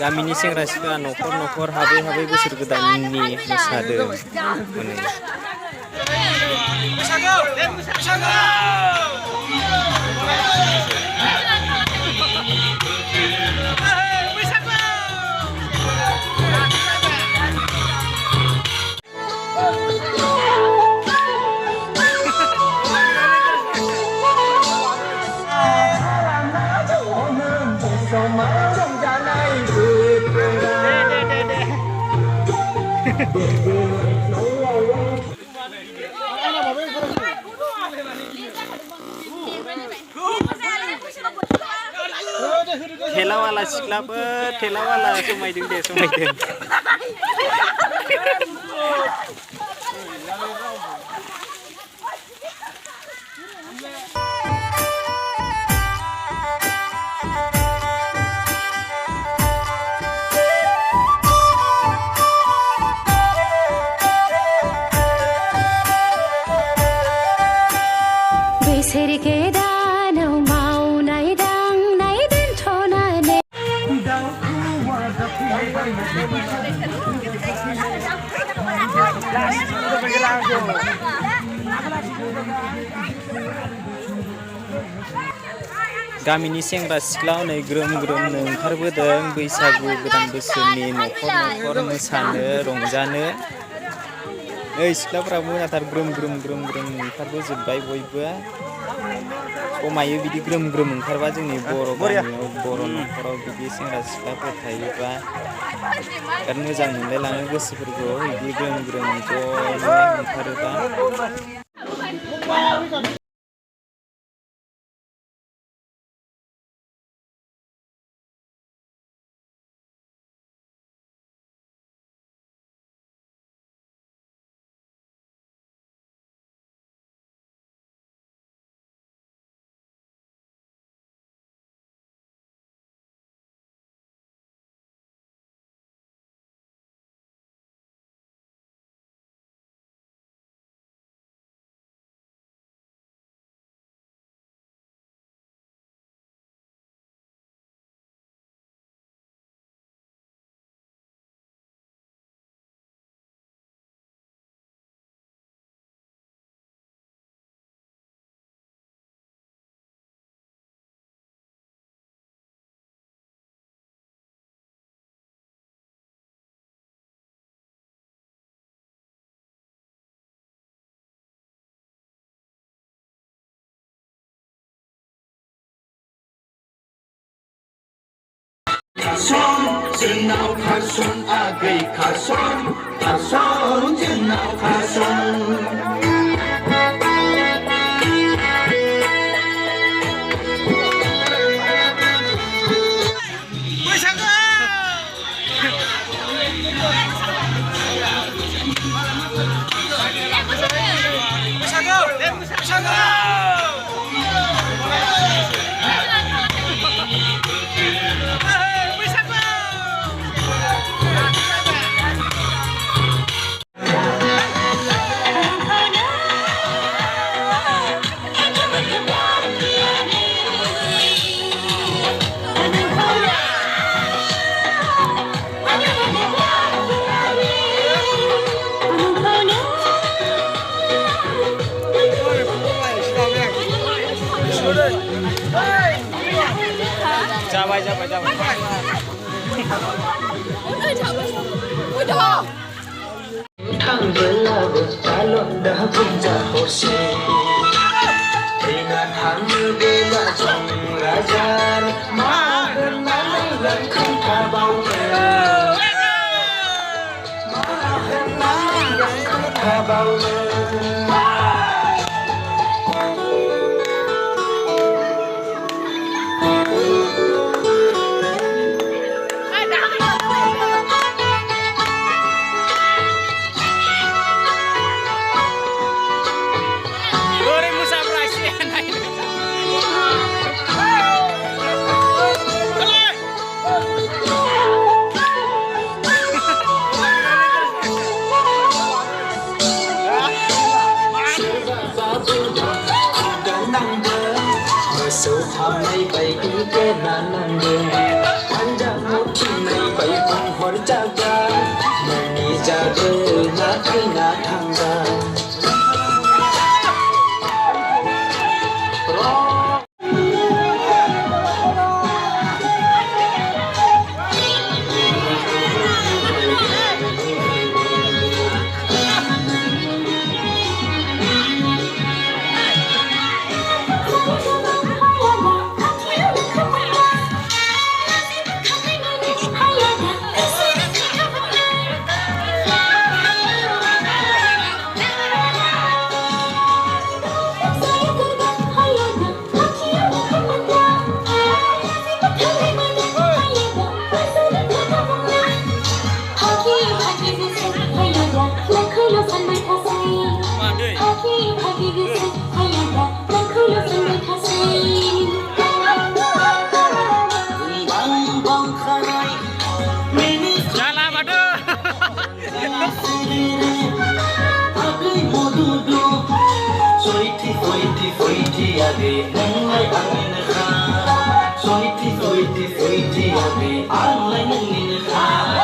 गामिनि सेंग्रा सिख्ला न'खर न'खर हाबै हाबै बोसोर गोदाननि मोसादों हनै थेलावाला सिख्लाबो थेलावाला समायदों दे समायदों गामिनि सेंग्रा सिख्ला हनै ग्रोम ग्रोमनो ओंखारबोदों बैसागु गोदान बोसोरनि न'खर न'खर मोसानो रंजानो नै सिख्लाफोरा मोजांथार ग्रोम ग्रोम ग्रोम ग्रोम ओंखारबोजोब्बाय बयबो समायो बिदि ग्रोम ग्रोम ओंखारबा जोंनि बर' गामियाव बर' न'खराव बिदि सेंग्रा सिख्लाफोर थायोबा बिराद मोजां मोनलायलाङो गोसोफोरखौ बिदि ग्रोम ग्रोम ज'नो ओंखारोबा जोंनाव खासन आगै खासन जोंनाव खासन जाबाय थांबोलाबो जालन दा बुंजा हरसे फैना थाङो बेला जं राजार मा होननानै नों खोन्थाबावनो मा होननानै नों खोन्थाबावनो नोंलाय आंनिनोखा स्वीटी स्वीटी स्वीटी हाबी आंलाय नोंनिनोखा